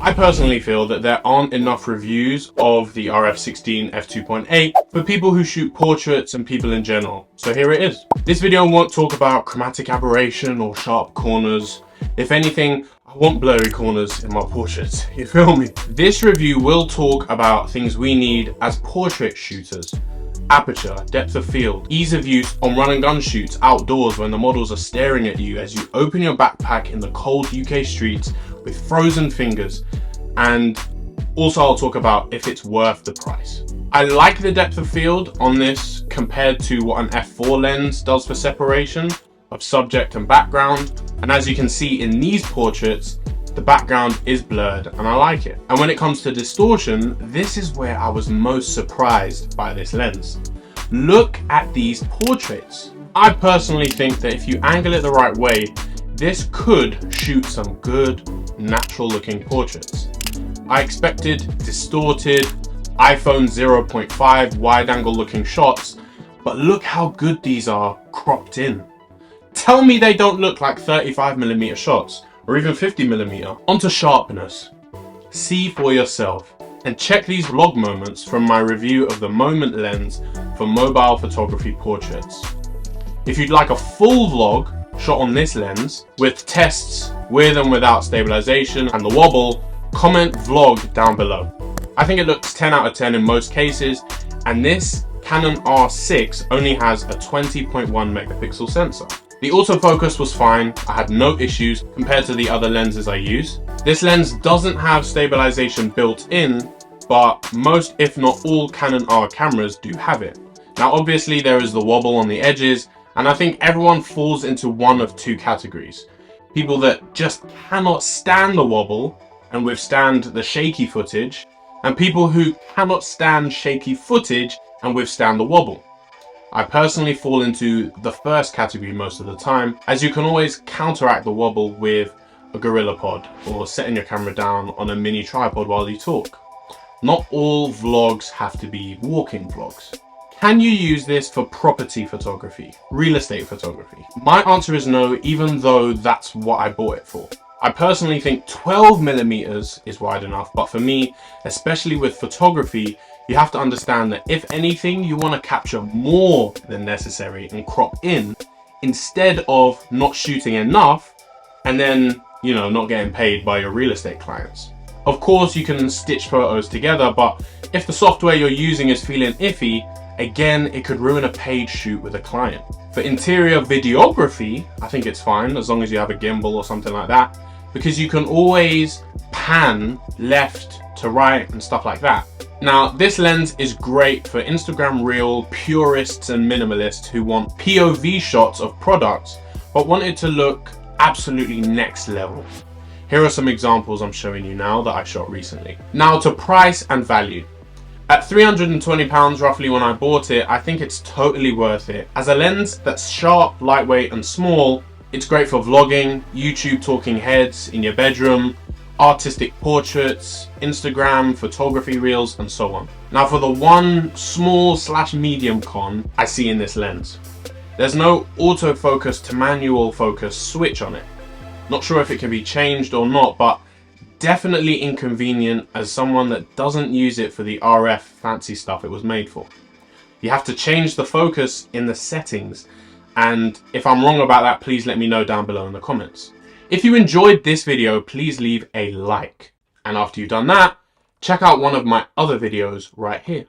I personally feel that there aren't enough reviews of the RF16 f2.8 for people who shoot portraits and people in general. So here it is. This video won't talk about chromatic aberration or sharp corners. If anything, I want blurry corners in my portraits, you feel me? This review will talk about things we need as portrait shooters. Aperture, depth of field, ease of use on run and gun shoots outdoors when the models are staring at you as you open your backpack in the cold UK streets with frozen fingers. And also I'll talk about if it's worth the price. I like the depth of field on this compared to what an f4 lens does for separation of subject and background. And as you can see in these portraits, the background is blurred and I like it. And when it comes to distortion, this is where I was most surprised by this lens. Look at these portraits. I personally think that if you angle it the right way, this could shoot some good, natural looking portraits. I expected distorted, iPhone 0.5 wide angle looking shots, but look how good these are cropped in. Tell me they don't look like 35mm shots or even 50mm. Onto sharpness. See for yourself and check these vlog moments from my review of the Moment lens for mobile photography portraits. If you'd like a full vlog shot on this lens with tests with and without stabilization and the wobble, comment vlog down below. I think it looks 10 out of 10 in most cases, and this Canon R6 only has a 20.1 megapixel sensor. The autofocus was fine, I had no issues compared to the other lenses I use. This lens doesn't have stabilization built in, but most if not all Canon R cameras do have it. Now obviously there is the wobble on the edges, and I think everyone falls into one of two categories. People that just cannot stand the wobble and withstand the shaky footage, and people who cannot stand shaky footage and withstand the wobble. I personally fall into the first category most of the time, as you can always counteract the wobble with a gorilla pod or setting your camera down on a mini tripod while you talk. Not all vlogs have to be walking vlogs. Can you use this for property photography, real estate photography? My answer is no, even though that's what I bought it for. I personally think 12mm is wide enough, but for me, especially with photography, you have to understand that if anything, you want to capture more than necessary and crop in instead of not shooting enough and then, you know, not getting paid by your real estate clients. Of course, you can stitch photos together, but if the software you're using is feeling iffy, again, it could ruin a paid shoot with a client. For interior videography, I think it's fine as long as you have a gimbal or something like that, because you can always pan left to right and stuff like that. Now, this lens is great for Instagram Reel purists and minimalists who want POV shots of products, but want it to look absolutely next level. Here are some examples I'm showing you now that I shot recently. Now to price and value. At £320 roughly when I bought it, I think it's totally worth it. As a lens that's sharp, lightweight and small, it's great for vlogging, YouTube talking heads in your bedroom, artistic portraits, Instagram, photography reels and so on. Now for the one small / medium con I see in this lens. There's no autofocus to manual focus switch on it. Not sure if it can be changed or not, but definitely inconvenient as someone that doesn't use it for the RF fancy stuff it was made for. You have to change the focus in the settings, and if I'm wrong about that, please let me know down below in the comments. If you enjoyed this video, please leave a like, and after you've done that, check out one of my other videos right here.